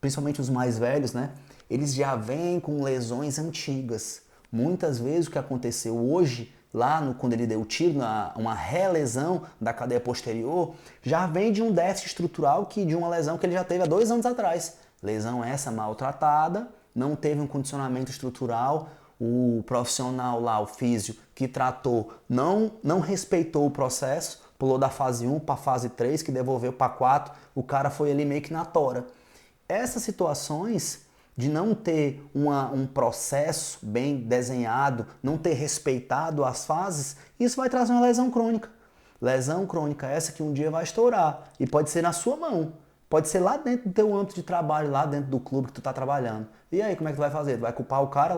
principalmente os mais velhos, né, eles já vêm com lesões antigas. Muitas vezes o que aconteceu hoje, quando ele deu o tiro, uma relesão da cadeia posterior, já vem de um déficit estrutural de uma lesão que ele já teve há 2 anos atrás. Lesão essa maltratada, não teve um condicionamento estrutural, o profissional lá, o físio, que tratou, não respeitou o processo, pulou da fase 1 para a fase 3, que devolveu para 4, o cara foi ali meio que na tora. Essas situações de não ter um processo bem desenhado, não ter respeitado as fases, isso vai trazer uma lesão crônica. Lesão crônica essa que um dia vai estourar e pode ser na sua mão. Pode ser lá dentro do teu âmbito de trabalho, lá dentro do clube que tu tá trabalhando. E aí, como é que tu vai fazer? Tu vai culpar o cara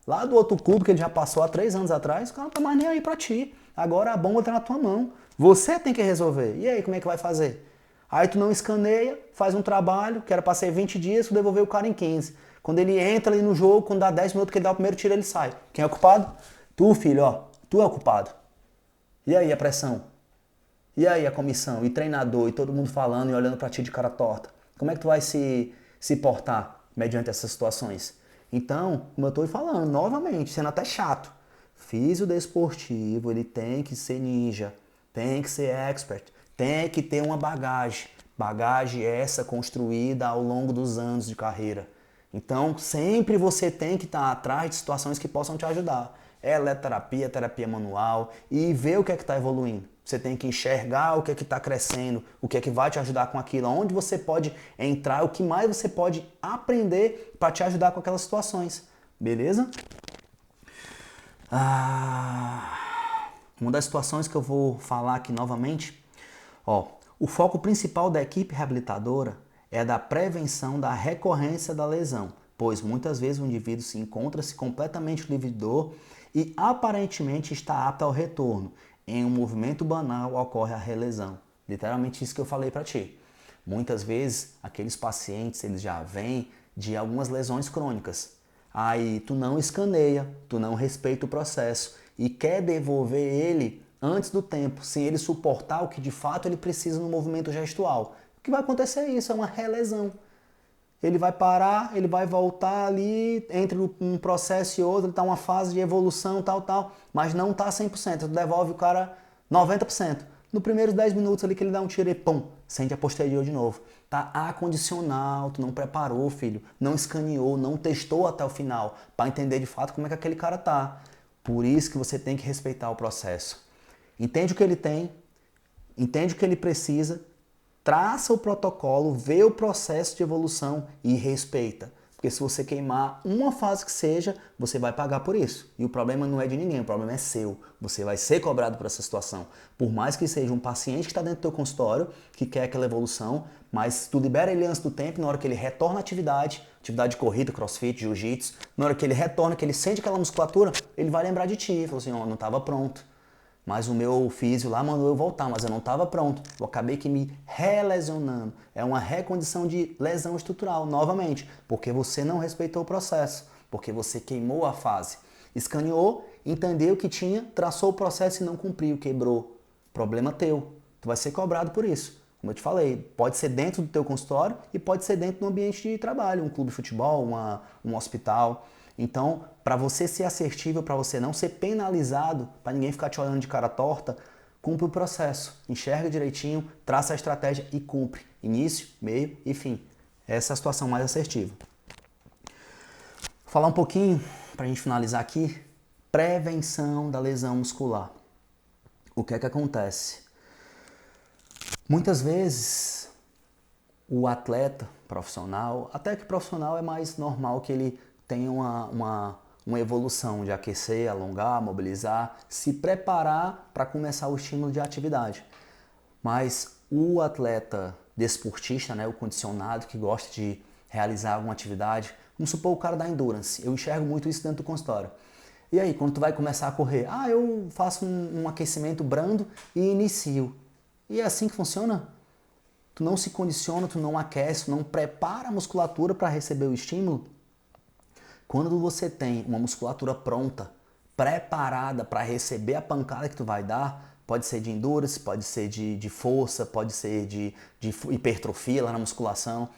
lá do outro clube que ele já passou há 3 anos atrás? O cara não tá mais nem aí pra ti. Agora a bomba tá na tua mão. Você tem que resolver. E aí, como é que vai fazer? Aí tu não escaneia, faz um trabalho, que era pra ser 20 dias, tu devolveu o cara em 15. Quando ele entra ali no jogo, quando dá 10 minutos que ele dá o primeiro tiro, ele sai. Quem é o culpado? Tu, filho, ó. Tu é o culpado. E aí a pressão? E aí a comissão, e treinador, e todo mundo falando e olhando pra ti de cara torta? Como é que tu vai se portar mediante essas situações? Então, como eu tô falando, novamente, sendo até chato, fisiodesportivo, ele tem que ser ninja, tem que ser expert, tem que ter uma bagagem. Bagagem essa construída ao longo dos anos de carreira. Então, sempre você tem que estar atrás de situações que possam te ajudar. é eletroterapia, terapia manual e ver o que é que está evoluindo. Você tem que enxergar o que é que está crescendo, o que é que vai te ajudar com aquilo, onde você pode entrar, o que mais você pode aprender para te ajudar com aquelas situações. Beleza? Uma das situações que eu vou falar aqui novamente, o foco principal da equipe reabilitadora é da prevenção da recorrência da lesão, pois muitas vezes o indivíduo se encontra-se completamente livre de dor e aparentemente está apto ao retorno. Em um movimento banal ocorre a relesão. Literalmente isso que eu falei para ti. Muitas vezes aqueles pacientes eles já vêm de algumas lesões crônicas. Aí tu não escaneia, tu não respeita o processo e quer devolver ele antes do tempo, sem ele suportar o que de fato ele precisa no movimento gestual. O que vai acontecer é isso, é uma relesão. Ele vai parar, ele vai voltar ali, entre um processo e outro, ele está uma fase de evolução, tal, mas não está 100%, tu devolve o cara 90%. No primeiros 10 minutos ali que ele dá um tiro e pum, sente a posterior de novo. Tá acondicional, tu não preparou, filho, não escaneou, não testou até o final, para entender de fato como é que aquele cara tá. Por isso que você tem que respeitar o processo. Entende o que ele tem, entende o que ele precisa, traça o protocolo, vê o processo de evolução e respeita. Porque se você queimar uma fase que seja, você vai pagar por isso. E o problema não é de ninguém, o problema é seu. Você vai ser cobrado por essa situação. Por mais que seja um paciente que está dentro do teu consultório, que quer aquela evolução, mas tu libera ele antes do tempo, na hora que ele retorna à atividade de corrida, crossfit, jiu-jitsu, na hora que ele retorna, que ele sente aquela musculatura, ele vai lembrar de ti. Falou assim, não estava pronto. Mas o meu físio lá mandou eu voltar, mas eu não estava pronto. Eu acabei que me relesionando. É uma recondição de lesão estrutural, novamente, porque você não respeitou o processo, porque você queimou a fase. Escaneou, entendeu o que tinha, traçou o processo e não cumpriu, quebrou. Problema teu. Tu vai ser cobrado por isso. Como eu te falei, pode ser dentro do teu consultório e pode ser dentro do ambiente de trabalho, um clube de futebol, um hospital. Então, para você ser assertivo, para você não ser penalizado, para ninguém ficar te olhando de cara torta, cumpre o processo. Enxerga direitinho, traça a estratégia e cumpre. Início, meio e fim. Essa é a situação mais assertiva. Vou falar um pouquinho, para a gente finalizar aqui, prevenção da lesão muscular. O que é que acontece? Muitas vezes, o atleta profissional, até que profissional é mais normal que ele tenha uma evolução de aquecer, alongar, mobilizar, se preparar para começar o estímulo de atividade. Mas o atleta desportista, né, o condicionado que gosta de realizar alguma atividade, vamos supor o cara da endurance, eu enxergo muito isso dentro do consultório. E aí, quando tu vai começar a correr? Eu faço um aquecimento brando e inicio. E é assim que funciona? Tu não se condiciona, tu não aquece, tu não prepara a musculatura para receber o estímulo. Quando você tem uma musculatura pronta, preparada para receber a pancada que tu vai dar, pode ser de endurance, pode ser de força, pode ser de hipertrofia lá na musculação.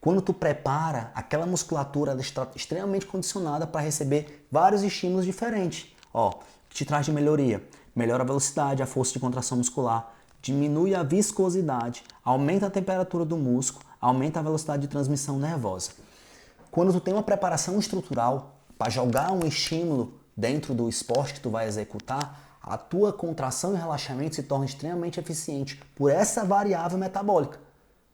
Quando tu prepara, aquela musculatura ela está extremamente condicionada para receber vários estímulos diferentes. Que te traz de melhoria. Melhora a velocidade, a força de contração muscular, diminui a viscosidade, aumenta a temperatura do músculo, aumenta a velocidade de transmissão nervosa. Quando tu tem uma preparação estrutural para jogar um estímulo dentro do esporte que tu vai executar, a tua contração e relaxamento se torna extremamente eficiente por essa variável metabólica,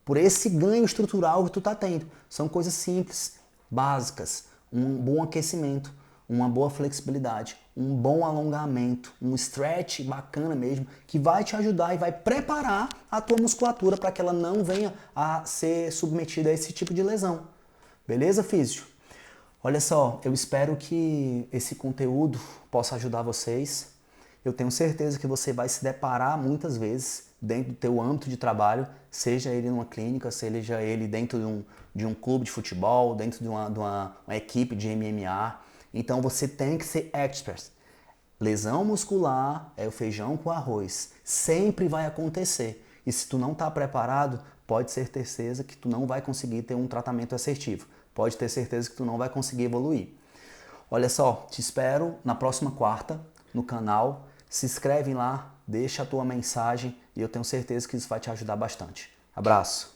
por esse ganho estrutural que tu está tendo. São coisas simples, básicas, um bom aquecimento, uma boa flexibilidade, um bom alongamento, um stretch bacana mesmo, que vai te ajudar e vai preparar a tua musculatura para que ela não venha a ser submetida a esse tipo de lesão. Beleza, físio? Olha só, eu espero que esse conteúdo possa ajudar vocês. Eu tenho certeza que você vai se deparar muitas vezes dentro do teu âmbito de trabalho, seja ele numa clínica, seja ele dentro de um clube de futebol, dentro de uma equipe de MMA. Então você tem que ser expert. Lesão muscular é o feijão com arroz. Sempre vai acontecer. E se tu não está preparado, pode ter certeza que tu não vai conseguir ter um tratamento assertivo. Pode ter certeza que tu não vai conseguir evoluir. Olha só, te espero na próxima quarta no canal. Se inscreve lá, deixa a tua mensagem e eu tenho certeza que isso vai te ajudar bastante. Abraço!